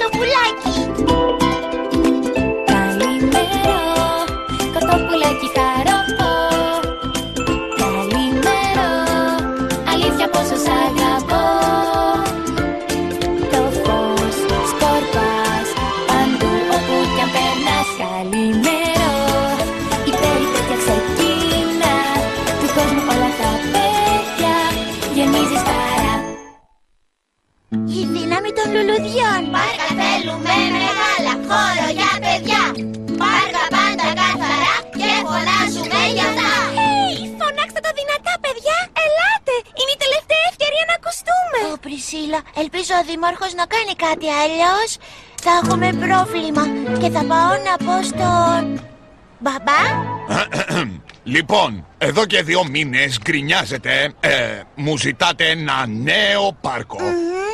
κοτόπουλάκι. Καλημέρα, κοτόπουλάκι χαροπό. Καλημέρα, αλήθεια πόσο σ' αγαπώ. Το φως σκορπάς παντού όπου κι αν περνάς. Καλημέρα, η περιπέτεια ξεκινά. Του κόσμου όλα τα παιδιά γεμίζεις χαρά. Η δύναμη των λουλουδιών. Πάρκα θέλουμε μεγάλα, χώρο για παιδιά. Πάρκα πάντα καθαρά και φωνάζουμε για αυτά. Φωνάξτε το δυνατά, παιδιά. Ελάτε. Είναι η τελευταία ευκαιρία να ακουστούμε. Ω, Πρισίλα, ελπίζω ο Δήμαρχος να κάνει κάτι, αλλιώς θα έχουμε πρόβλημα και θα πάω να πω στον... Μπαμπά? Λοιπόν, εδώ και 2 μήνες γκρινιάζετε, μου ζητάτε ένα νέο πάρκο.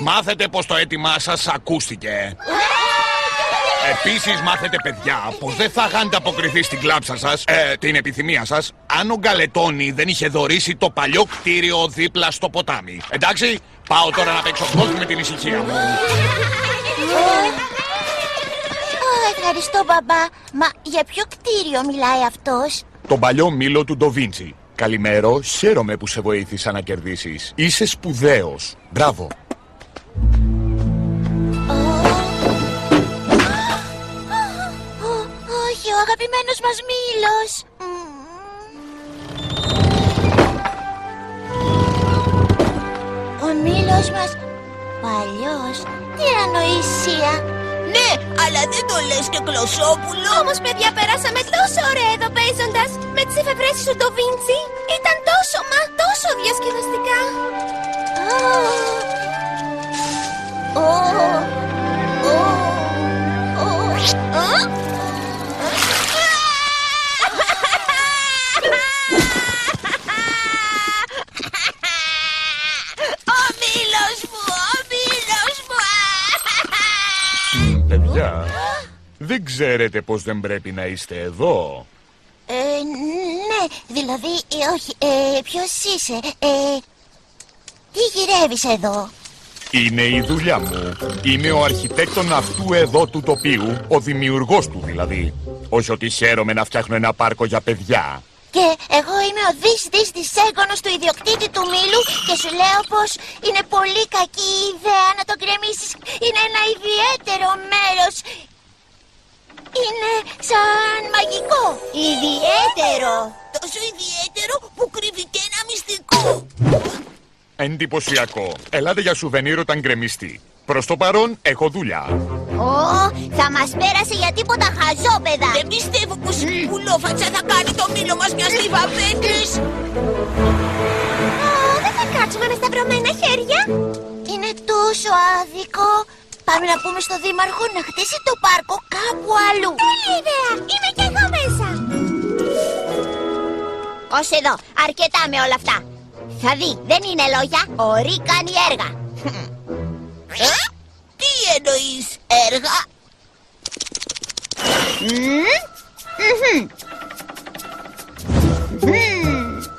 Μάθετε πως το αίτημά σας ακούστηκε. Επίσης μάθετε, παιδιά, πως δεν θα είχαν αποκριθεί στην κλάψα σας, την επιθυμία σας, αν ο Γκαλετόνι δεν είχε δωρήσει το παλιό κτίριο δίπλα στο ποτάμι. Εντάξει, πάω τώρα να παίξω γκολφ με την ησυχία μου. Ευχαριστώ, μπαμπά. Μα για ποιο κτίριο μιλάει αυτός? Το παλιό μήλο του Ντοβίντσι. Καλημέρα, χαίρομαι που σε βοήθησα να κερδίσεις. Είσαι σπουδαίος. Μπράβο. Όχι, ο αγαπημένος μας μήλος. Ο μήλος μας παλιός. Τι ανοησία. Ναι, αλλά δεν το λες και Κλωσόπουλο. Όμως, παιδιά, περάσαμε τόσο ωραία εδώ παίζοντας. Με τις εφευρέσεις του Ντοβίντσι. Ήταν τόσο διασκεδαστικά. Παιδιά, δεν ξέρετε πως δεν πρέπει να είστε εδώ? Ναι, δηλαδή, όχι, ποιος είσαι, τι γυρεύεις εδώ? Είναι η δουλειά μου. Είμαι ο αρχιτέκτον αυτού εδώ του τοπίου, ο δημιουργός του δηλαδή. Όχι ότι χαίρομαι να φτιάχνω ένα πάρκο για παιδιά. Και εγώ είμαι ο δις έγγονος του ιδιοκτήτη του μήλου και σου λέω πως είναι πολύ κακή η ιδέα να το γκρεμίσεις. Είναι ένα ιδιαίτερο μέρος. Είναι σαν μαγικό. Ιδιαίτερο. Τόσο ιδιαίτερο που κρύβει και ένα μυστικό. Εντυπωσιακό. Ελάτε για σουβενίρ όταν γκρεμιστεί. Προς το παρόν έχω δουλειά. Θα μας πέρασε για τίποτα χαζόπεδα. Δεν πιστεύω πως η κουλόφατσα θα κάνει το μήλο μας μια στίβα πέτρες. Δεν θα κάτσουμε με σταυρωμένα χέρια. Είναι τόσο άδικο. Πάμε να πούμε στο δήμαρχο να χτίσει το πάρκο κάπου αλλού. Καλή ιδέα. Είμαι κι εγώ μέσα. Ως εδώ, αρκετά με όλα αυτά. Θα δει, δεν είναι λόγια, ο Ρι κάνει έργα. Τι εννοείς έργα?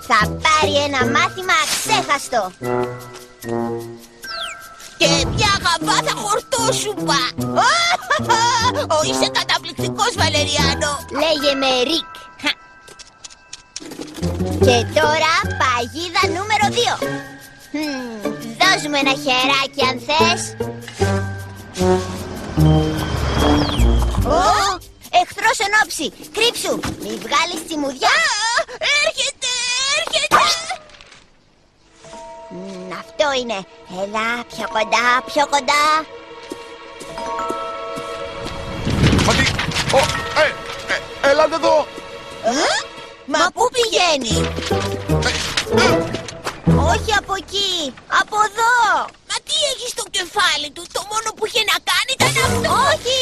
Θα πάρει ένα μάθημα αξέχαστο. Και μια γαμπά θα χορτόσουπα. Είσαι καταπληκτικός, Βαλεριάνο. Λέγε με Ρικ. Και τώρα παγίδα νούμερο 2. Δώσ' μου ένα χεράκι αν θες. Εχθρός εν όψη. Κρύψου. Μη βγάλεις τσιμουδιά. Έρχεται. Αυτό είναι. Έλα, πιο κοντά. Μα τι... Ελάτε εδώ. Μα πού πηγαίνει? Όχι από εκεί. Από εδώ. Μα τι έχει στο κεφάλι του? Το μόνο που είχε να κάνει ήταν αυτό. Όχι.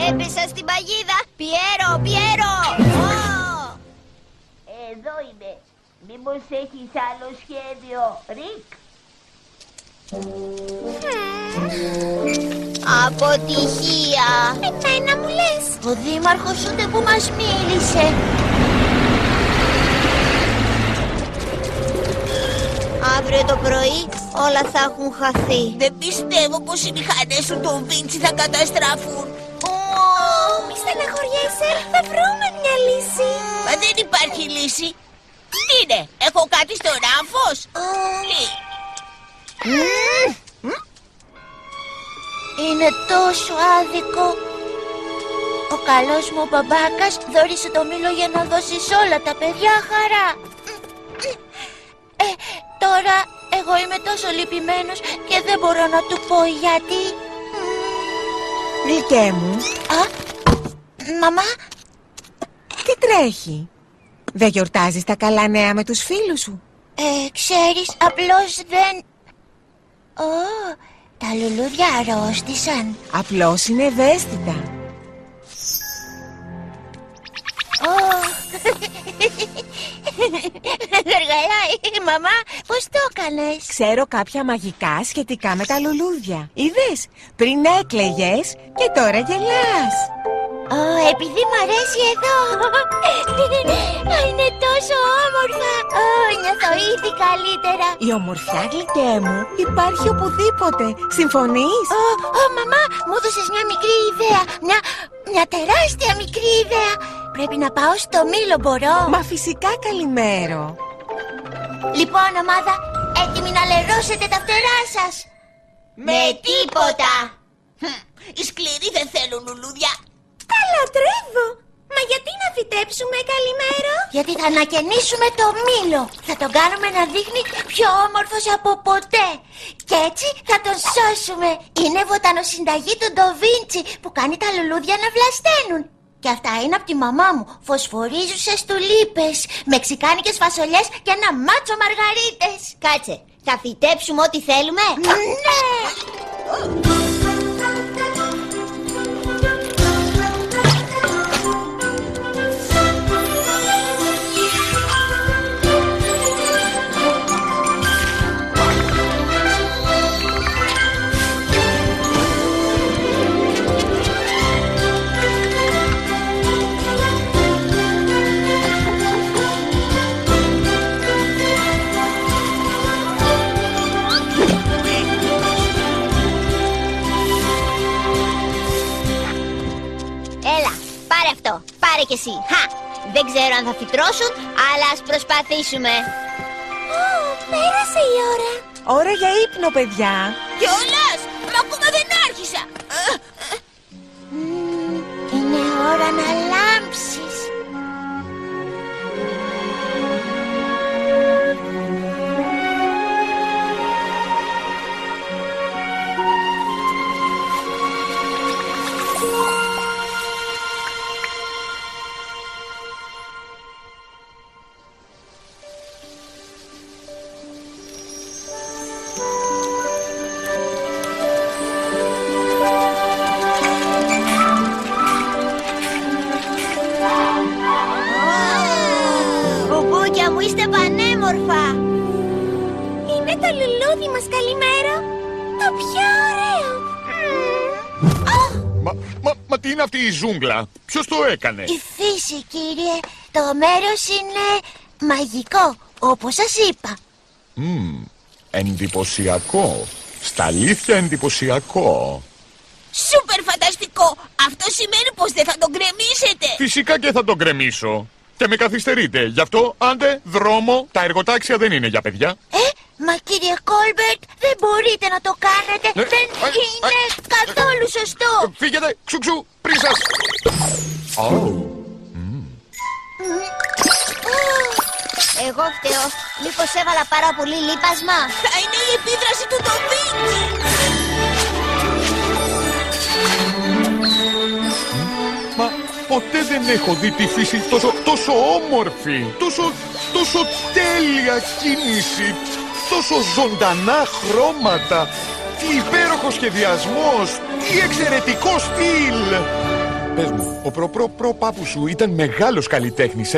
Έπεσα στην παγίδα. Πιέρο. Εδώ είμαι. Μήπως έχεις άλλο σχέδιο, Ρικ? Αποτυχία. Εμένα μου λες. Ο δήμαρχος ούτε που μας μίλησε. αύριο το πρωί όλα θα έχουν χαθεί. Δεν πιστεύω πως οι μηχανές του το Βίντσι θα καταστραφούν. Μη στεναχωριέσαι, θα βρούμε μια λύση. Μα δεν υπάρχει λύση. Τι είναι, έχω κάτι στο ράφος? Είναι τόσο άδικο. Ο καλός μου μπαμπάκας δώρισε το μήλο για να δώσει σε όλα τα παιδιά χαρά. Τώρα εγώ είμαι τόσο λυπημένος και δεν μπορώ να του πω γιατί. Γλυκέ μου, Μαμά, τι τρέχει? Δεν γιορτάζεις τα καλά νέα με τους φίλους σου? ξέρεις, απλώς δεν... τα λουλούδια αρρώστησαν. Απλώς είναι ευαίσθητα. Γαργαλάει, μαμά, πώς το έκανες? Ξέρω κάποια μαγικά σχετικά με τα λουλούδια. Είδες, πριν έκλαιγες και τώρα γελάς. Επειδή μ' αρέσει εδώ. Είναι τόσο όμορφα. Νιώθω ήδη καλύτερα. Η ομορφιά, Γλυκέ μου, υπάρχει οπουδήποτε. Συμφωνείς? Μαμά, μου έδωσες μια μικρή ιδέα. Μια τεράστια μικρή ιδέα. Πρέπει να πάω στο μήλο, μπορώ? Μα φυσικά, καλημέρο. Λοιπόν, ομάδα, έτοιμοι να λερώσετε τα φτερά σας? Με τίποτα. Οι σκληροί δεν θέλουν λουλούδια. Τα λατρεύω. Μα γιατί να φυτέψουμε, καλημέρο? Γιατί θα ανακαινήσουμε το μήλο. Θα τον κάνουμε να δείχνει πιο όμορφος από ποτέ. Και έτσι θα τον σώσουμε. Είναι βοτανοσυνταγή του Ντοβίντσι που κάνει τα λουλούδια να βλασταίνουν. Και αυτά είναι από τη μαμά μου. Φωσφορίζουσες τουλίπες, μεξικάνικες φασολιές και ένα μάτσο μαργαρίτες. Κάτσε, θα φυτέψουμε ό,τι θέλουμε? Ναι! Πάρε κι εσύ. Δεν ξέρω αν θα φυτρώσουν, αλλά ας προσπαθήσουμε. Πέρασε η ώρα. Ώρα για ύπνο, παιδιά. Κιόλας, μα ακόμα δεν άρχισα. Είναι ώρα να λάμψεις. Μπουμπούκια μου, είστε πανέμορφα. Είναι το λουλούδι μας, καλημέρο. Το πιο ωραίο. Μα τι είναι αυτή η ζούγκλα? Ποιος το έκανε? Η φύση, κύριε. Το μέρος είναι μαγικό, όπως σας είπα. Εντυπωσιακό. Στα αλήθεια εντυπωσιακό. Σούπερ φανταστικό. Αυτό σημαίνει πως δεν θα τον γκρεμίσετε. Φυσικά και θα τον γκρεμίσω. Και με καθυστερείτε. Γι' αυτό, άντε, δρόμο. Τα εργοτάξια δεν είναι για παιδιά. Μα κύριε Κόλμπερτ, δεν μπορείτε να το κάνετε. Δεν είναι καθόλου σωστό. Φύγετε, ξουξου, πριν σας. Εγώ φταίω. Μήπως έβαλα πάρα πολύ λίπασμα? Θα είναι η επίδραση του Ντοβίντσι. Μα ποτέ δεν έχω δει τη φύση τόσο όμορφη. Τόσο τέλεια κίνηση. Τόσο ζωντανά χρώματα. Τι υπέροχο σχεδιασμός. Τι εξαιρετικό στυλ. Πες μου, ο προπάπου σου ήταν μεγάλος καλλιτέχνης,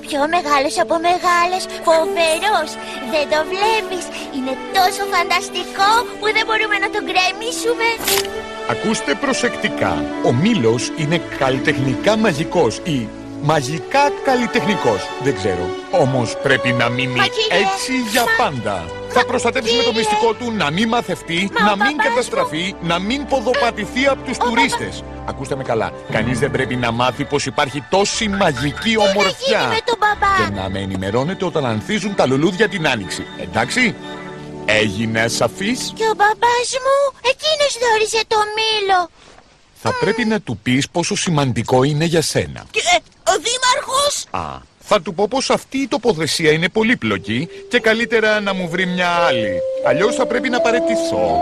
Πιο μεγάλος από μεγάλες. Φοβερός. Δεν το βλέπεις? Είναι τόσο φανταστικό που δεν μπορούμε να τον γκρεμίσουμε. Ακούστε προσεκτικά. Ο μήλος είναι καλλιτεχνικά μαγικός ή μαγικά καλλιτεχνικός. Δεν ξέρω. Όμως πρέπει να μείνει έτσι για πάντα. Θα προστατεύσουμε το μυστικό του, να μην μαθευτεί, να μην καταστραφεί, να μην ποδοπατηθεί από τους τουρίστες. Ακούστε με καλά, κανείς δεν πρέπει να μάθει πως υπάρχει τόση μαγική ομορφιά. με τον μπαμπά. Και να με ενημερώνετε όταν ανθίζουν τα λουλούδια την άνοιξη. Εντάξει? Έγινε σαφής? Και ο μπαμπάς μου, εκείνος δόρισε το μήλο. Θα πρέπει να του πεις πόσο σημαντικό είναι για σένα. Και ο δήμαρχος? Θα του πω πως αυτή η τοποθεσία είναι πολύπλοκη και καλύτερα να μου βρει μια άλλη. Αλλιώς θα πρέπει να παραιτηθώ.